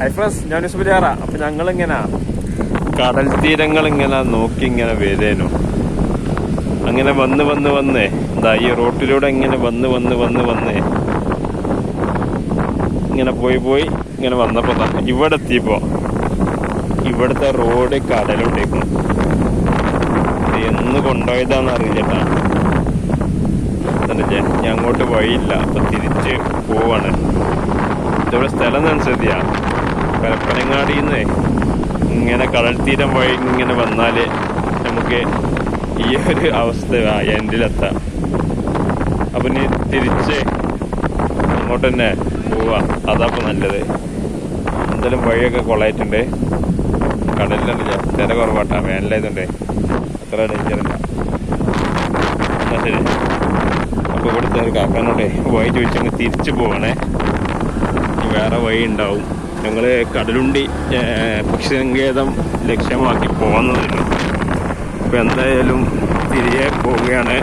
Hi friends, ഞാൻ സുബിലാറ. അപ്പം ഞങ്ങളിങ്ങനെ കടൽ തീരങ്ങൾ ഇങ്ങനെ നോക്കി ഇങ്ങനെ വരേനു. അങ്ങനെ വന്ന് എന്താ ഈ റോട്ടിലൂടെ ഇങ്ങനെ വന്ന് ഇങ്ങനെ പോയി ഇങ്ങനെ വന്നപ്പോൾ ഇവിടെ എത്തിയപ്പോൾ ഇവിടുത്തെ റോഡ് കടലോട്ടേക്കും. എന്ന് കൊണ്ടുപോയതാണെന്ന് അറിയില്ല. ഞാൻ അങ്ങോട്ട് വഴിയില്ല, അപ്പം തിരിച്ച് പോവാണ്. ഇതവിടെ സ്ഥലം അനുസരിച്ചാ പരപ്പനങ്ങാടിയിൽ നിന്ന് ഇങ്ങനെ കടൽ തീരം വഴി ഇങ്ങനെ വന്നാൽ നമുക്ക് ഈ ഒരു അവസ്ഥ എൻഡിലെത്താം. അപ്പം ഇനി തിരിച്ച് അങ്ങോട്ട് തന്നെ പോവാ, അതപ്പോൾ നല്ലത്. എന്തായാലും വഴിയൊക്കെ കൊള്ളായിട്ടുണ്ട്. കടലിലുണ്ടല്ല തിര കുറവാട്ടാ, വേനലായതുകൊണ്ട് അത്ര ഡേഞ്ചറില്ല. എന്നാ ശരി. അപ്പോൾ ഇവിടുത്തെ ഒരു കാക്കാനോടെ വഴി ചോദിച്ചങ്ങ് തിരിച്ചു പോവാണേ. വേറെ വഴി ഉണ്ടാവും. ഞങ്ങൾ കടലുണ്ടി പക്ഷിസങ്കേതം ലക്ഷ്യമാക്കി പോകുന്നതില്ല. അപ്പോൾ എന്തായാലും തിരികെ പോവുകയാണ്.